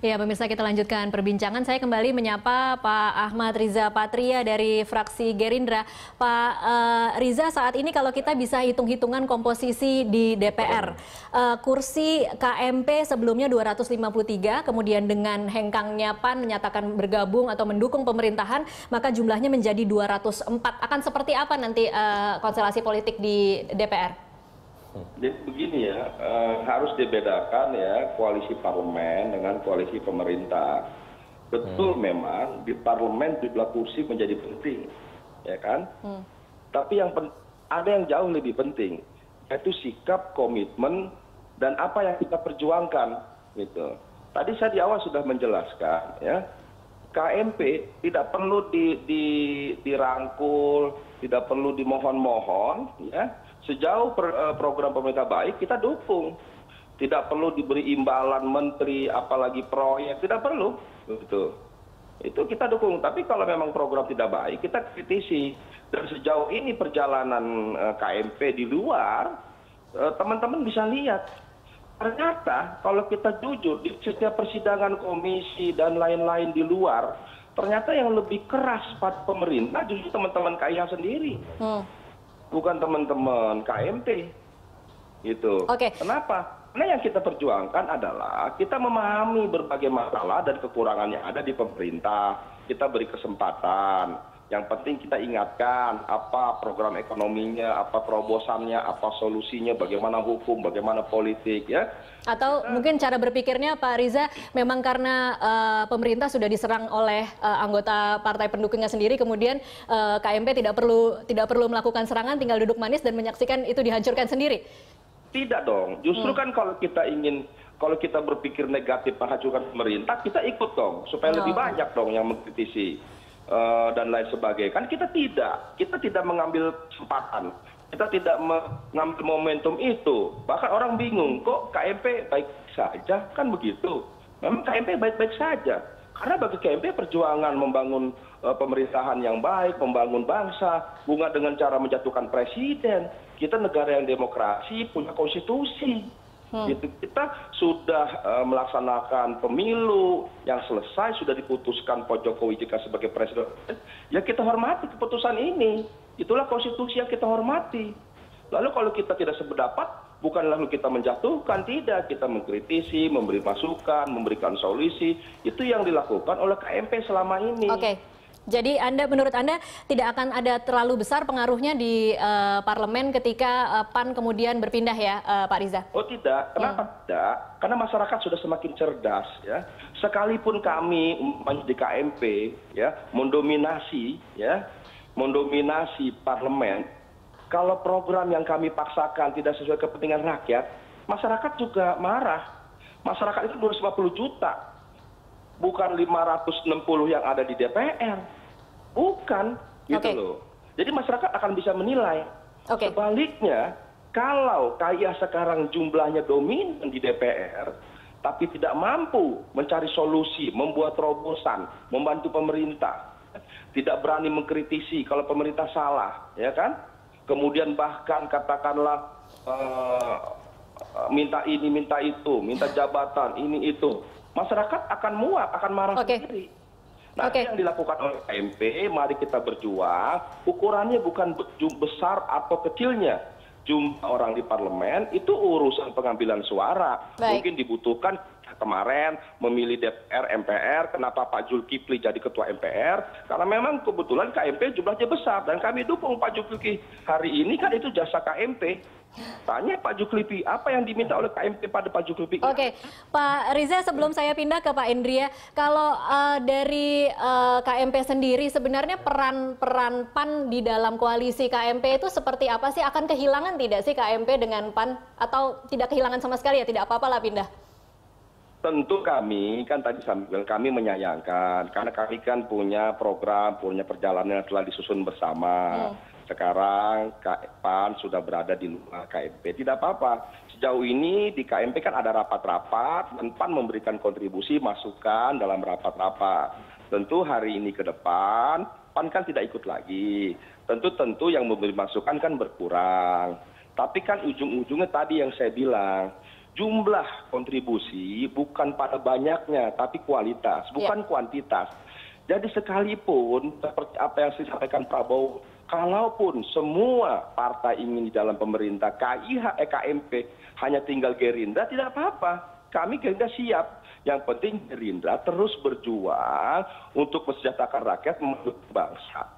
Ya, pemirsa, kita lanjutkan perbincangan. Saya kembali menyapa Pak Ahmad Riza Patria dari fraksi Gerindra. Pak Riza, saat ini kalau kita bisa hitung-hitungan komposisi di DPR, kursi KMP sebelumnya 253, kemudian dengan hengkangnya PAN menyatakan bergabung atau mendukung pemerintahan, maka jumlahnya menjadi 204. Akan seperti apa nanti konstelasi politik di DPR? Jadi begini ya, harus dibedakan ya koalisi parlemen dengan koalisi pemerintah. Betul memang di parlemen jumlah kursi menjadi penting, ya kan? Tapi ada yang jauh lebih penting, yaitu sikap, komitmen, dan apa yang kita perjuangkan, gitu. Tadi saya di awal sudah menjelaskan, ya, KMP tidak perlu dirangkul, tidak perlu dimohon-mohon, ya. Sejauh program pemerintah baik, kita dukung. Tidak perlu diberi imbalan menteri, apalagi proyek, tidak perlu. Itu kita dukung. Tapi kalau memang program tidak baik, kita kritisi. Dan sejauh ini perjalanan KMP di luar, teman-teman bisa lihat. Ternyata kalau kita jujur, di setiap persidangan komisi dan lain-lain di luar, ternyata yang lebih keras pada pemerintah justru teman-teman KIH sendiri. Bukan teman-teman KMP, gitu. Kenapa? Karena yang kita perjuangkan adalah kita memahami berbagai masalah dan kekurangan yang ada di pemerintah. Kita beri kesempatan. Yang penting kita ingatkan apa program ekonominya, apa terobosannya, apa solusinya, bagaimana hukum, bagaimana politik, ya. Atau mungkin cara berpikirnya Pak Riza memang karena pemerintah sudah diserang oleh anggota partai pendukungnya sendiri, kemudian KMP tidak perlu melakukan serangan, tinggal duduk manis dan menyaksikan itu dihancurkan sendiri. Tidak dong, justru kan kalau kita berpikir negatif menghancurkan pemerintah, kita ikut dong supaya lebih banyak dong yang mengkritisi. Dan lain sebagainya. Kan kita tidak mengambil kesempatan, kita tidak mengambil momentum itu. Bahkan orang bingung, kok KMP baik saja, kan begitu. Memang KMP baik-baik saja. Karena bagi KMP perjuangan membangun pemerintahan yang baik, membangun bangsa, bukan dengan cara menjatuhkan presiden. Kita negara yang demokrasi, punya konstitusi. Kita sudah melaksanakan pemilu yang selesai, sudah diputuskan Pak Jokowi jika sebagai presiden, ya kita hormati keputusan ini. Itulah konstitusi yang kita hormati. Lalu kalau kita tidak sependapat, bukan lalu kita menjatuhkan, tidak, kita mengkritisi, memberi masukan, memberikan solusi. Itu yang dilakukan oleh KMP selama ini. Jadi menurut Anda tidak akan ada terlalu besar pengaruhnya di parlemen ketika PAN kemudian berpindah, ya Pak Riza? Oh tidak, kenapa tidak? Karena masyarakat sudah semakin cerdas, ya. Sekalipun kami di KMP, ya, mendominasi parlemen, kalau program yang kami paksakan tidak sesuai kepentingan rakyat, masyarakat juga marah. Masyarakat itu 250 juta. Bukan 560 yang ada di DPR. Bukan, gitu loh. Jadi masyarakat akan bisa menilai. Sebaliknya, kalau KIA sekarang jumlahnya dominan di DPR, tapi tidak mampu mencari solusi, membuat terobosan, membantu pemerintah, tidak berani mengkritisi kalau pemerintah salah, ya kan? Kemudian bahkan katakanlah minta ini, minta itu, minta jabatan, ini itu. Masyarakat akan muak, akan marah sendiri. Nah, yang dilakukan oleh KMP, mari kita berjuang. Ukurannya bukan besar atau kecilnya jumlah orang di parlemen, itu urusan pengambilan suara. Mungkin dibutuhkan kemarin memilih DPR, MPR, kenapa Pak Zulkifli jadi ketua MPR? Karena memang kebetulan KMP jumlahnya besar dan kami dukung Pak Zulkifli. Hari ini kan itu jasa KMP. Tanya Pak Zulkifli, apa yang diminta oleh KMP pada Pak Zulkifli? Pak Riza, sebelum saya pindah ke Pak Indria, kalau dari KMP sendiri sebenarnya peran PAN di dalam koalisi KMP itu seperti apa sih? Akan kehilangan tidak sih KMP dengan PAN? Atau tidak kehilangan sama sekali, ya tidak apa-apa lah pindah? Tentu kami, kan tadi kami menyayangkan, karena kami kan punya program, punya perjalanan yang telah disusun bersama. Sekarang PAN sudah berada di luar KMP. Tidak apa-apa. Sejauh ini di KMP kan ada rapat-rapat dan PAN memberikan kontribusi, masukan dalam rapat-rapat. Tentu hari ini ke depan PAN kan tidak ikut lagi. Tentu yang memberi masukan kan berkurang. Tapi kan ujung-ujungnya tadi yang saya bilang, jumlah kontribusi bukan pada banyaknya, tapi kualitas, bukan kuantitas. Jadi sekalipun seperti apa yang disampaikan Prabowo, kalaupun semua partai ingin di dalam pemerintah, KMP hanya tinggal Gerindra, tidak apa-apa. Kami Gerindra siap. Yang penting Gerindra terus berjuang untuk mensejahterakan rakyat, membangun bangsa.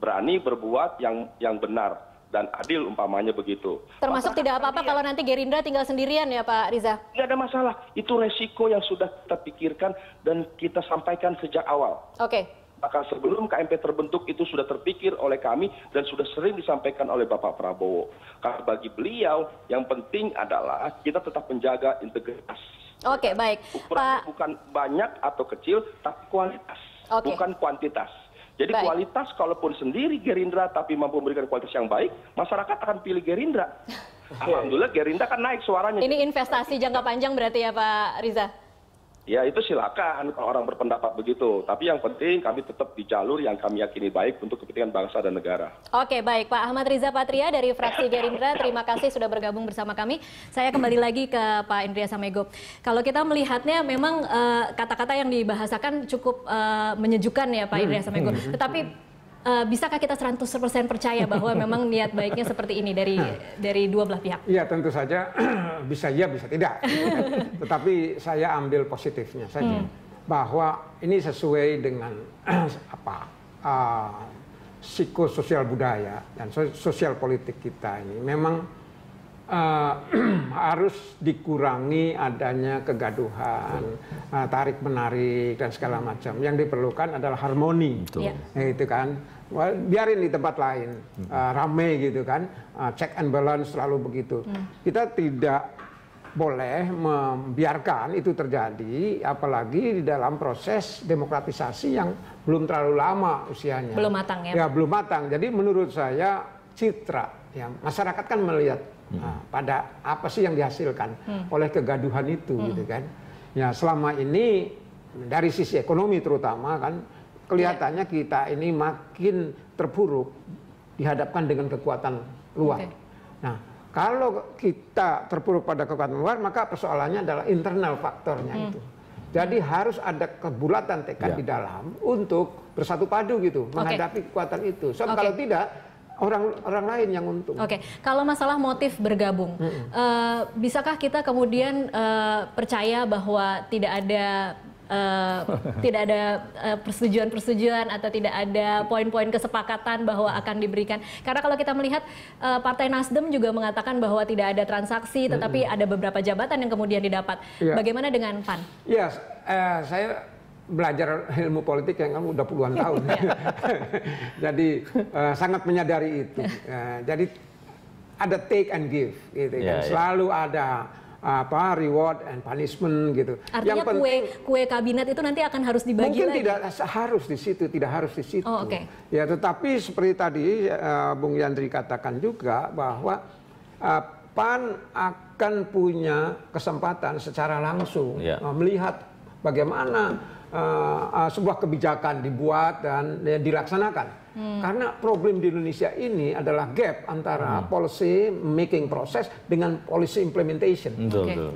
Berani berbuat yang benar dan adil, umpamanya begitu. Termasuk tidak apa-apa kalau nanti Gerindra tinggal sendirian ya Pak Riza? Tidak ada masalah. Itu resiko yang sudah kita pikirkan dan kita sampaikan sejak awal. Oke. Maka sebelum KMP terbentuk itu sudah terpikir oleh kami dan sudah sering disampaikan oleh Bapak Prabowo. Karena bagi beliau yang penting adalah kita tetap menjaga integritas. Oke, baik. Ukurannya bukan banyak atau kecil, tapi kualitas, bukan kuantitas. Jadi kualitas kalaupun sendiri Gerindra tapi mampu memberikan kualitas yang baik, masyarakat akan pilih Gerindra. Alhamdulillah Gerindra kan naik suaranya. Ini investasi jangka panjang berarti ya Pak Riza? Ya itu silakan kalau orang berpendapat begitu. Tapi yang penting kami tetap di jalur yang kami yakini baik untuk kepentingan bangsa dan negara. Oke, baik. Pak Ahmad Riza Patria dari fraksi Gerindra, terima kasih sudah bergabung bersama kami. Saya kembali lagi ke Pak Indria Samego. Kalau kita melihatnya memang kata-kata yang dibahasakan cukup menyejukkan ya Pak Indria Samego. Tetapi bisakah kita 100% percaya bahwa memang niat baiknya seperti ini dari dua belah pihak? Iya, tentu saja bisa iya, bisa tidak. Tetapi saya ambil positifnya saja. Bahwa ini sesuai dengan psikososial budaya dan sosial politik kita ini. Memang harus dikurangi adanya kegaduhan, tarik-menarik dan segala macam. Yang diperlukan adalah harmoni. Itu kan. Biarin di tempat lain rame gitu kan, check and balance selalu begitu. Kita tidak boleh membiarkan itu terjadi, apalagi di dalam proses demokratisasi yang belum terlalu lama usianya. Belum matang ya? Ya belum matang. Jadi menurut saya citra, ya masyarakat kan melihat pada apa sih yang dihasilkan oleh kegaduhan itu, gitu kan. Ya selama ini dari sisi ekonomi terutama kan. Kelihatannya kita ini makin terpuruk dihadapkan dengan kekuatan luar. Nah, kalau kita terpuruk pada kekuatan luar, maka persoalannya adalah internal faktornya itu. Jadi harus ada kebulatan tekad di dalam untuk bersatu padu gitu, menghadapi kekuatan itu. So kalau tidak, orang lain yang untung. Kalau masalah motif bergabung, bisakah kita kemudian percaya bahwa tidak ada persetujuan atau tidak ada poin-poin kesepakatan bahwa akan diberikan? Karena kalau kita melihat Partai Nasdem juga mengatakan bahwa tidak ada transaksi, tetapi ada beberapa jabatan yang kemudian didapat. Bagaimana dengan PAN? Ya, saya belajar ilmu politik yang udah puluhan tahun. Jadi sangat menyadari itu. Jadi ada take and give, gitu kan. Selalu ada reward and punishment gitu. Artinya kue kabinet itu nanti akan harus dibagi mungkin lagi? Tidak harus di situ, tidak harus di situ. Ya, tetapi seperti tadi Bung Yandri katakan juga bahwa PAN akan punya kesempatan secara langsung melihat bagaimana sebuah kebijakan dibuat dan dilaksanakan. Karena problem di Indonesia ini adalah gap antara policy making process dengan policy implementation.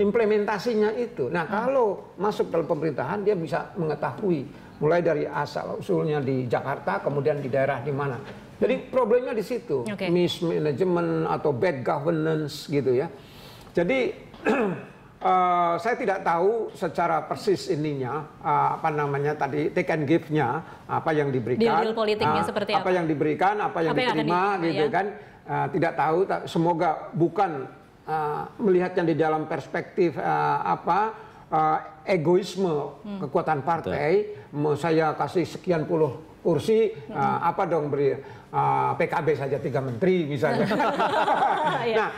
Implementasinya itu. Nah, kalau masuk dalam pemerintahan dia bisa mengetahui mulai dari asal usulnya di Jakarta, kemudian di daerah di mana. Jadi problemnya di situ, mismanagement atau bad governance gitu ya. Jadi saya tidak tahu secara persis ininya, tadi take and give-nya, apa yang diberikan, deal politiknya seperti apa yang diberikan, apa yang diterima, gitu kan. Tidak tahu, semoga bukan melihatnya di dalam perspektif egoisme kekuatan partai. Saya kasih sekian puluh kursi, apa dong beri PKB saja 3 menteri misalnya. Nah,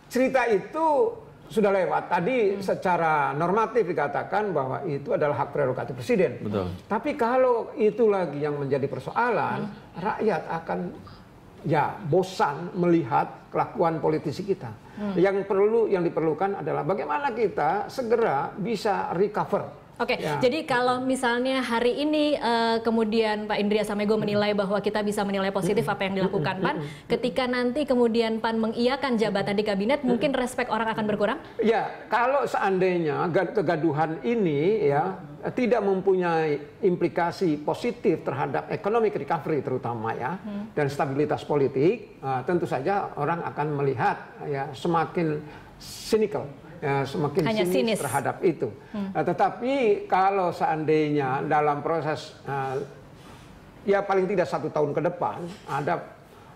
cerita itu sudah lewat. Tadi secara normatif dikatakan bahwa itu adalah hak prerogatif presiden. Tapi kalau itu lagi yang menjadi persoalan, rakyat akan bosan melihat kelakuan politisi kita. Yang diperlukan adalah bagaimana kita segera bisa recover Oke, jadi kalau misalnya hari ini kemudian Pak Indria Samego menilai bahwa kita bisa menilai positif apa yang dilakukan PAN, ketika nanti kemudian PAN mengiyakan jabatan di kabinet, mungkin respek orang akan berkurang? Ya, kalau seandainya kegaduhan ini ya tidak mempunyai implikasi positif terhadap economic recovery terutama ya, dan stabilitas politik, tentu saja orang akan melihat ya semakin cynical. Ya, semakin sinis terhadap itu. Tetapi kalau seandainya dalam proses ya paling tidak 1 tahun ke depan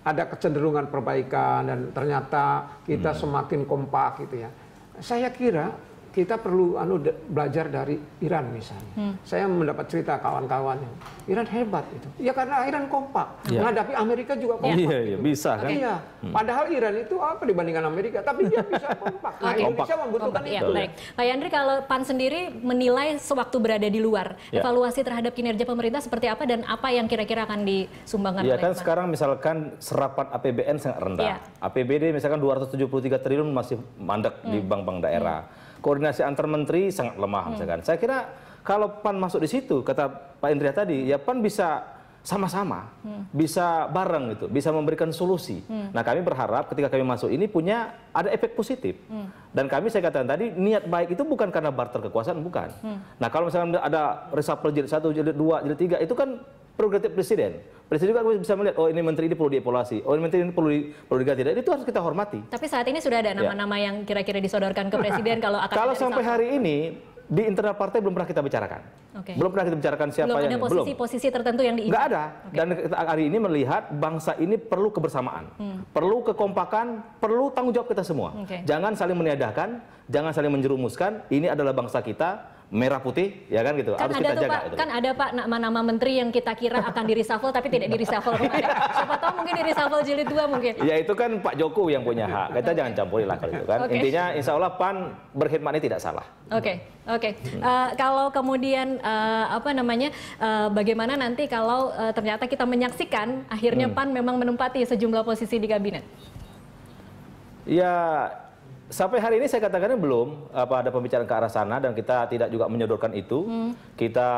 ada kecenderungan perbaikan dan ternyata kita semakin kompak gitu ya. Saya kira kita perlu belajar dari Iran misalnya. Saya mendapat cerita kawan-kawan Iran hebat itu. Ya karena Iran kompak. Menghadapi Amerika juga kompak. Iya, bisa kan? Iya. Padahal Iran itu apa dibandingkan Amerika, tapi dia bisa kompak. Nah, Indonesia membutuhkan itu. Baik. Pak Yandri, kalau PAN sendiri menilai sewaktu berada di luar, evaluasi terhadap kinerja pemerintah seperti apa dan apa yang kira-kira akan disumbangkan oleh kan PAN? sekarang misalkan serapan APBN sangat rendah. APBD misalkan 273 triliun masih mandek di bank-bank daerah. Koordinasi antar menteri sangat lemah misalkan. Saya kira kalau PAN masuk di situ, kata Pak Indria tadi, ya PAN bisa sama-sama, bisa bareng gitu, bisa memberikan solusi. Nah kami berharap ketika kami masuk ini ada efek positif. Dan kami, saya katakan tadi, niat baik itu bukan karena barter kekuasaan, bukan. Nah kalau misalnya ada reshuffle jilid 1, jilid 2, jilid 3, itu kan prerogatif presiden. Presiden juga bisa melihat, oh ini menteri ini perlu dievaluasi, oh ini menteri ini perlu diganti. Dan itu harus kita hormati. Tapi saat ini sudah ada nama-nama yang kira-kira disodorkan ke presiden kalau akan kalau sampai hari ini di internal partai belum pernah kita bicarakan. Belum pernah kita bicarakan siapa belum yang ada posisi-posisi tertentu yang diingat. Nggak ada. Dan kita hari ini melihat bangsa ini perlu kebersamaan, perlu kekompakan, perlu tanggung jawab kita semua. Jangan saling meniadakan, jangan saling menjerumuskan. Ini adalah bangsa kita. Merah putih, ya kan gitu. Kan harus kita jaga. Pak, kan ada Pak nama-nama menteri yang kita kira akan di reshuffle tapi tidak di reshuffle kemarin. Siapa tahu mungkin di reshuffle jilid 2 mungkin. Ya itu kan Pak Jokowi yang punya hak. Kita jangan campuri lah kalau itu kan. Intinya insya Allah PAN berkhidmat ini tidak salah. Kalau kemudian bagaimana nanti kalau ternyata kita menyaksikan akhirnya PAN memang menempati sejumlah posisi di kabinet? Ya. Sampai hari ini saya katakan belum ada pembicaraan ke arah sana dan kita tidak juga menyodorkan itu. Kita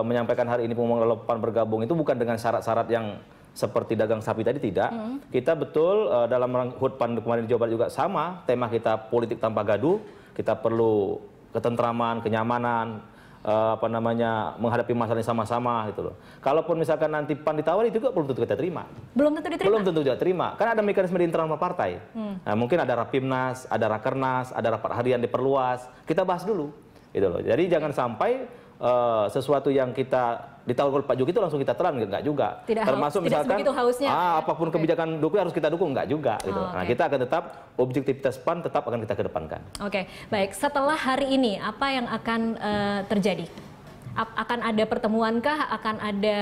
menyampaikan hari ini pengumuman PAN bergabung itu bukan dengan syarat-syarat yang seperti dagang sapi tadi, tidak. Kita betul dalam HUT PAN kemarin di Jawa Barat juga sama, tema kita politik tanpa gaduh. Kita perlu ketentraman, kenyamanan, menghadapi masalah ini sama-sama gitu loh. Kalaupun misalkan nanti PAN ditawari juga belum tentu kita terima. Belum tentu diterima? Belum tentu kita terima. Kan ada mekanisme di internal partai. Nah, mungkin ada Rapimnas, ada Rakernas, ada rapat harian diperluas. Kita bahas dulu gitu loh. Jadi jangan sampai sesuatu yang kita ditawarkan Pak Jokowi itu langsung kita terang, enggak juga. Termasuk misalkan apapun kebijakan Jokowi harus kita dukung, enggak juga gitu. Nah, kita akan tetap objektivitas PAN tetap akan kita kedepankan. Baik. Setelah hari ini apa yang akan terjadi? Akan ada pertemuankah? Akan ada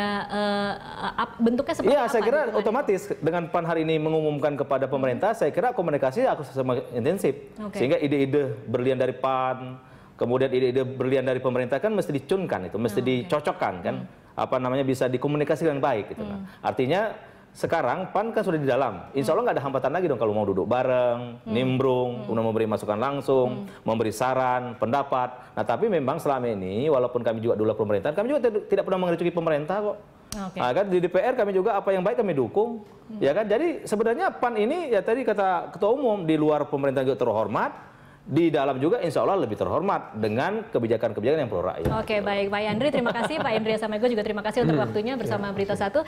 bentuknya seperti apa? Iya, saya kira otomatis dengan PAN hari ini mengumumkan kepada pemerintah, saya kira komunikasi akan semakin intensif. Sehingga ide-ide berlian dari PAN, kemudian ide-ide berlian dari pemerintah kan mesti dicunkan itu, mesti dicocokkan kan, bisa dikomunikasikan dengan baik gitu. Artinya sekarang PAN kan sudah di dalam, insya Allah nggak ada hambatan lagi dong kalau mau duduk bareng, nimbrung, kemudian memberi masukan langsung, memberi saran, pendapat. Nah tapi memang selama ini walaupun kami juga dulu pemerintahan, kami juga tidak pernah mengerucuki pemerintah kok. Nah, kan di DPR kami juga apa yang baik kami dukung, ya kan. Jadi sebenarnya PAN ini ya tadi kata Ketua Umum di luar pemerintahan juga terhormat. Di dalam juga insya Allah lebih terhormat dengan kebijakan-kebijakan yang pro rakyat. Baik Pak Yandri, terima kasih. Pak Indria Samego juga terima kasih untuk waktunya bersama Berita 1.